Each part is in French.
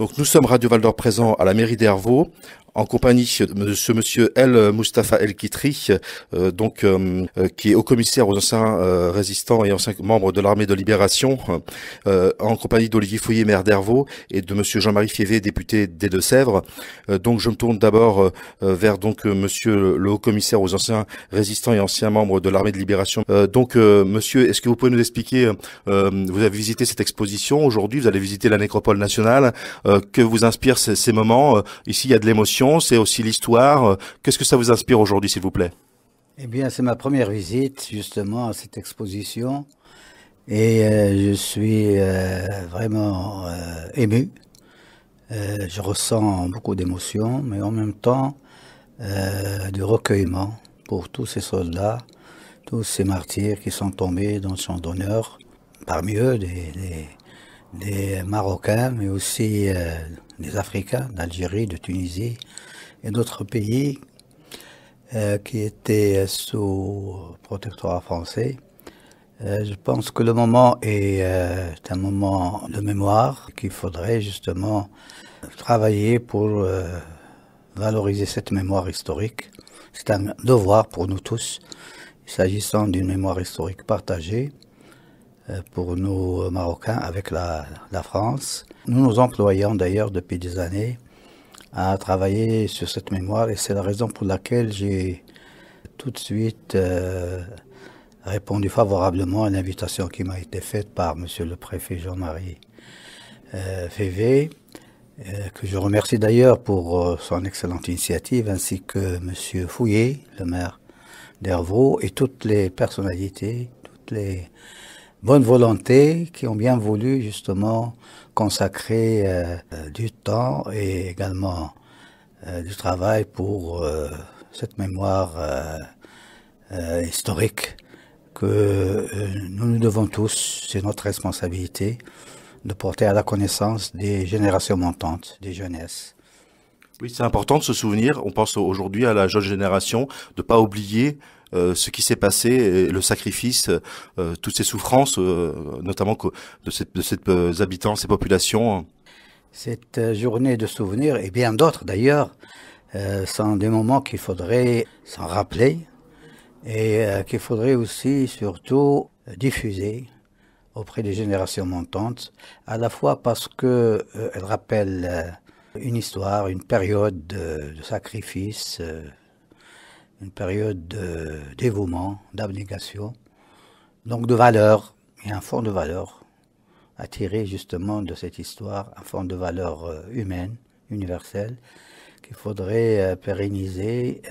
Donc nous sommes Radio Val d'Or présents à la mairie d'Hervaux en compagnie de ce monsieur El Moustapha El Kitri, qui est haut commissaire aux anciens résistants et anciens membres de l'armée de libération, en compagnie d'Olivier Fouillet, maire d'Hervaux, et de monsieur Jean-Marie Fievé, député des Deux-Sèvres. Donc je me tourne d'abord vers monsieur le haut commissaire aux anciens résistants et anciens membres de l'armée de libération. Monsieur, est-ce que vous pouvez nous expliquer, vous avez visité cette exposition aujourd'hui, vous allez visiter la nécropole nationale, que vous inspirent ces moments? Ici il y a de l'émotion, c'est aussi l'histoire. Qu'est-ce que ça vous inspire aujourd'hui, s'il vous plaît? Eh bien, c'est ma première visite justement à cette exposition et je suis vraiment ému. Je ressens beaucoup d'émotions, mais en même temps du recueillement pour tous ces soldats, tous ces martyrs qui sont tombés dans le champ d'honneur. Parmi eux, des Marocains, mais aussi des Africains d'Algérie, de Tunisie et d'autres pays qui étaient sous protectorat français. Je pense que le moment est un moment de mémoire, qu'il faudrait justement travailler pour valoriser cette mémoire historique. C'est un devoir pour nous tous, s'agissant d'une mémoire historique partagée pour nous Marocains avec la France. Nous nous employons d'ailleurs depuis des années à travailler sur cette mémoire et c'est la raison pour laquelle j'ai tout de suite répondu favorablement à l'invitation qui m'a été faite par monsieur le préfet Jean-Marie Févé, que je remercie d'ailleurs pour son excellente initiative, ainsi que monsieur Fouillet, le maire d'Hervaux, et toutes les personnalités, toutes les bonne volonté qui ont bien voulu justement consacrer du temps et également du travail pour cette mémoire historique que nous devons tous, c'est notre responsabilité, de porter à la connaissance des générations montantes, des jeunesses. Oui, c'est important de se souvenir, on pense aujourd'hui à la jeune génération, de ne pas oublier ce qui s'est passé, le sacrifice, toutes ces souffrances, notamment de ces habitants, ces populations. Cette journée de souvenirs, et bien d'autres d'ailleurs, sont des moments qu'il faudrait s'en rappeler et qu'il faudrait aussi surtout diffuser auprès des générations montantes, à la fois parce qu'elles rappellent une histoire, une période de sacrifice, une période de dévouement, d'abnégation, donc de valeur, et un fond de valeur à tirer justement de cette histoire, un fond de valeur humaine, universelle, qu'il faudrait pérenniser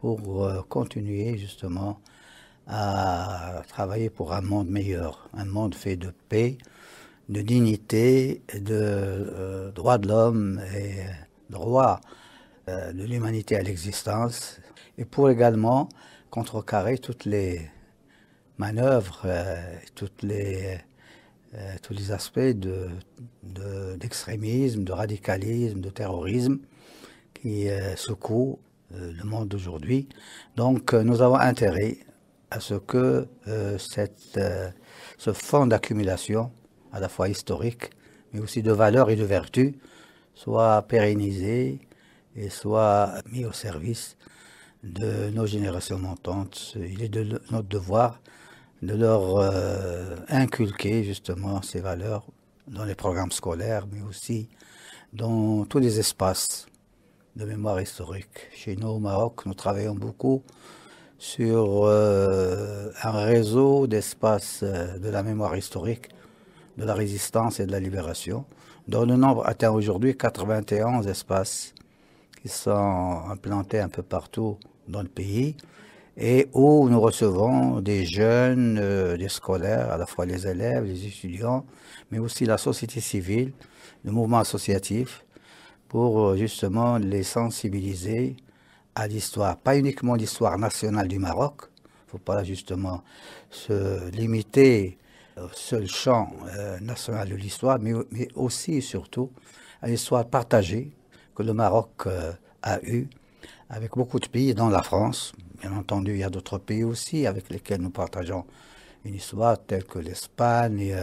pour continuer justement à travailler pour un monde meilleur, un monde fait de paix, de dignité, de droits de l'homme et droit de l'humanité à l'existence, et pour également contrecarrer toutes les manœuvres, tous les aspects d'extrémisme, de radicalisme, de terrorisme qui secouent le monde d'aujourd'hui. Donc nous avons intérêt à ce que ce fonds d'accumulation, à la fois historique, mais aussi de valeurs et de vertus, soit pérennisé et soit mis au service de nos générations montantes. Il est de notre devoir de leur inculquer justement ces valeurs dans les programmes scolaires, mais aussi dans tous les espaces de mémoire historique. Chez nous au Maroc, nous travaillons beaucoup sur un réseau d'espaces de la mémoire historique, de la résistance et de la libération, dont le nombre atteint aujourd'hui 91 espaces qui sont implantés un peu partout dans le pays et où nous recevons des jeunes, des scolaires, à la fois les élèves, les étudiants, mais aussi la société civile, le mouvement associatif, pour justement les sensibiliser à l'histoire, pas uniquement l'histoire nationale du Maroc. Il ne faut pas justement se limiter au seul champ national de l'histoire, mais aussi et surtout à l'histoire partagée que le Maroc a eue avec beaucoup de pays, dont la France. Bien entendu, il y a d'autres pays aussi avec lesquels nous partageons une histoire, telle que l'Espagne,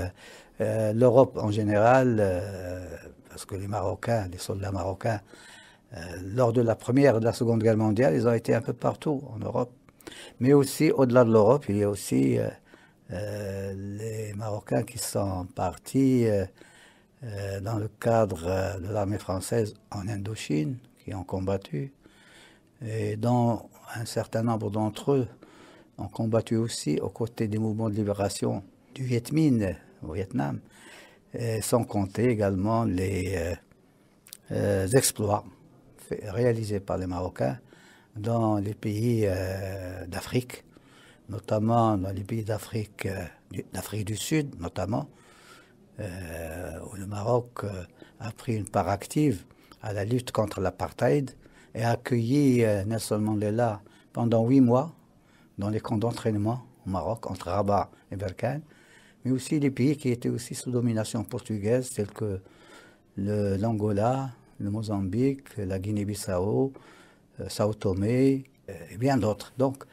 l'Europe en général, parce que les Marocains, les soldats marocains, lors de la Première et de la Seconde Guerre mondiale, ils ont été un peu partout en Europe. Mais aussi, au-delà de l'Europe, il y a aussi les Marocains qui sont partis dans le cadre de l'armée française en Indochine, qui ont combattu, et dont un certain nombre d'entre eux ont combattu aussi aux côtés des mouvements de libération du Viet Minh au Vietnam, et sans compter également les exploits réalisés par les Marocains dans les pays d'Afrique, notamment dans les pays d'Afrique du Sud, notamment, où le Maroc a pris une part active à la lutte contre l'apartheid et a accueilli Nelson Mandela pendant 8 mois dans les camps d'entraînement au Maroc, entre Rabat et Berkane, mais aussi les pays qui étaient aussi sous domination portugaise, tels que l'Angola, le Mozambique, la Guinée-Bissau, Sao Tomé et bien d'autres. Donc,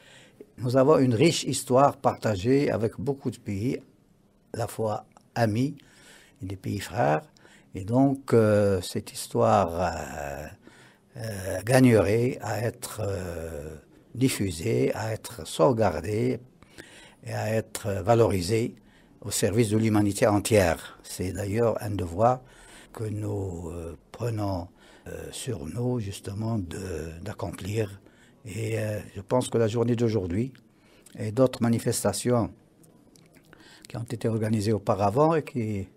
nous avons une riche histoire partagée avec beaucoup de pays, à la fois amis et des pays frères. Et donc, cette histoire gagnerait à être diffusée, à être sauvegardée et à être valorisée au service de l'humanité entière. C'est d'ailleurs un devoir que nous prenons sur nous, justement, d'accomplir. Et je pense que la journée d'aujourd'hui et d'autres manifestations qui ont été organisées auparavant et qui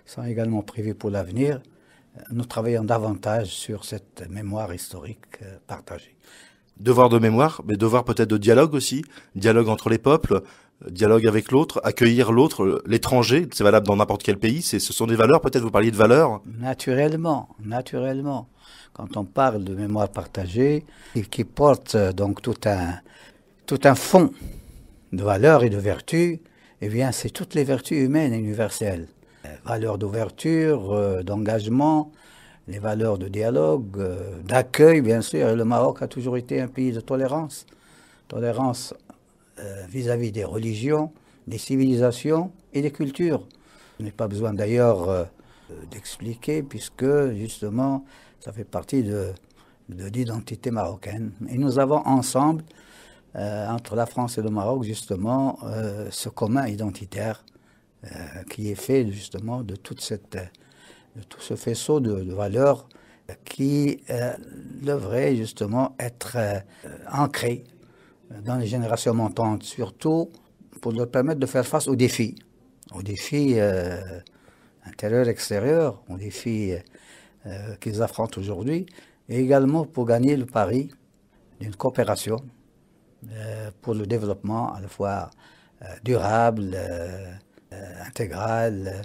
sont également prévues pour l'avenir, nous travaillons davantage sur cette mémoire historique partagée. Devoir de mémoire, mais devoir peut-être de dialogue aussi, dialogue entre les peuples, dialogue avec l'autre, accueillir l'autre, l'étranger, c'est valable dans n'importe quel pays, ce sont des valeurs, peut-être vous parliez de valeurs. Naturellement, naturellement. Quand on parle de mémoire partagée, qui porte donc tout un fond de valeurs et de vertus, eh bien c'est toutes les vertus humaines et universelles. Valeurs d'ouverture, d'engagement, les valeurs de dialogue, d'accueil, bien sûr. Et le Maroc a toujours été un pays de tolérance. Tolérance vis-à-vis des religions, des civilisations et des cultures. Je n'ai pas besoin d'ailleurs d'expliquer, puisque justement, ça fait partie de l'identité marocaine. Et nous avons ensemble, entre la France et le Maroc, justement, ce commun identitaire qui est fait justement de tout ce faisceau de valeurs qui devrait justement être ancré dans les générations montantes, surtout pour leur permettre de faire face aux défis intérieurs et extérieurs, aux défis qu'ils affrontent aujourd'hui, et également pour gagner le pari d'une coopération pour le développement à la fois durable, intégral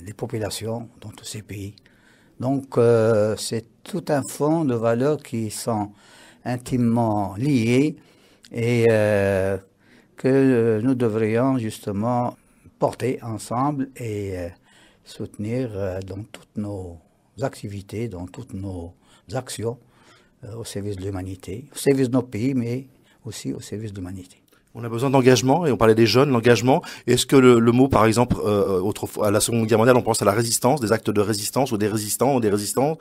des populations dans tous ces pays. Donc c'est tout un fond de valeurs qui sont intimement liées et que nous devrions justement porter ensemble et soutenir dans toutes nos activités, dans toutes nos actions au service de l'humanité, au service de nos pays, mais aussi au service de l'humanité. On a besoin d'engagement, et on parlait des jeunes, l'engagement. Est-ce que le mot, par exemple, autrefois, à la Seconde Guerre mondiale, on pense à la résistance, des actes de résistance, ou des résistants, ou des résistants.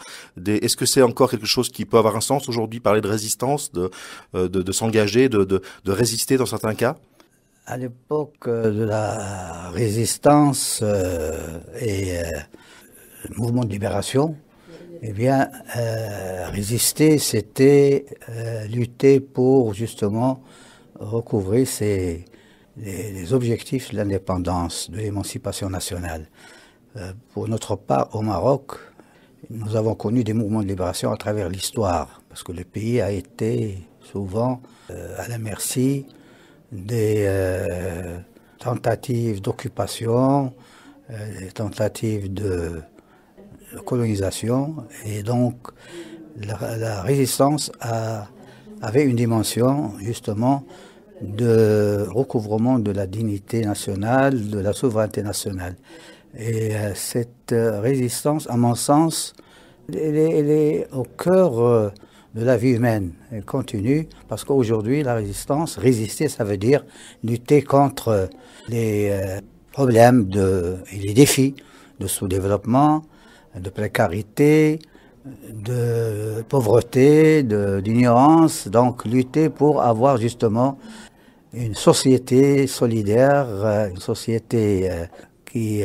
Est-ce que c'est encore quelque chose qui peut avoir un sens aujourd'hui, parler de résistance, de s'engager, de résister dans certains cas? À l'époque de la résistance et le mouvement de libération, eh bien, résister, c'était lutter pour justement recouvrer les objectifs de l'indépendance, de l'émancipation nationale. Pour notre part, au Maroc, nous avons connu des mouvements de libération à travers l'histoire, parce que le pays a été souvent à la merci des tentatives d'occupation, des tentatives de colonisation, et donc la résistance avait une dimension justement de recouvrement de la dignité nationale, de la souveraineté nationale. Et cette résistance, à mon sens, elle est au cœur de la vie humaine. Elle continue parce qu'aujourd'hui, la résistance, résister, ça veut dire lutter contre les problèmes et les défis de sous-développement, de précarité, de pauvreté, d'ignorance, donc lutter pour avoir justement une société solidaire, une société qui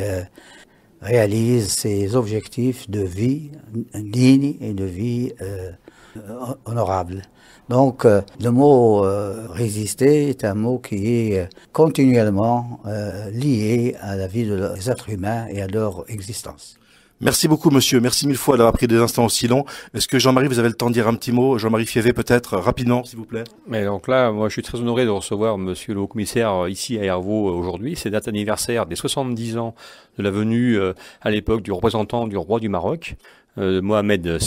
réalise ses objectifs de vie digne et de vie honorable. Donc le mot résister est un mot qui est continuellement lié à la vie des êtres humains et à leur existence. Merci beaucoup, monsieur. Merci mille fois d'avoir pris des instants aussi longs. Est-ce que Jean-Marie, vous avez le temps de dire un petit mot? Jean-Marie Fievé, peut-être, rapidement, s'il vous plaît. Mais donc là, moi, je suis très honoré de recevoir monsieur le haut-commissaire ici à Hervaux aujourd'hui. C'est date anniversaire des 70 ans de la venue à l'époque du représentant du roi du Maroc, Mohamed V.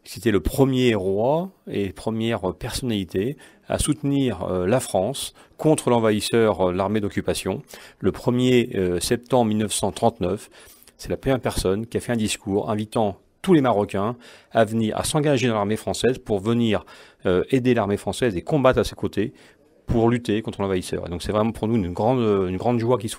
C'était le premier roi et première personnalité à soutenir la France contre l'envahisseur, l'armée d'occupation, le 1er septembre 1939. C'est la première personne qui a fait un discours invitant tous les Marocains à venir, à s'engager dans l'armée française pour venir aider l'armée française et combattre à ses côtés pour lutter contre l'envahisseur. Et donc c'est vraiment pour nous une grande joie qu'il soit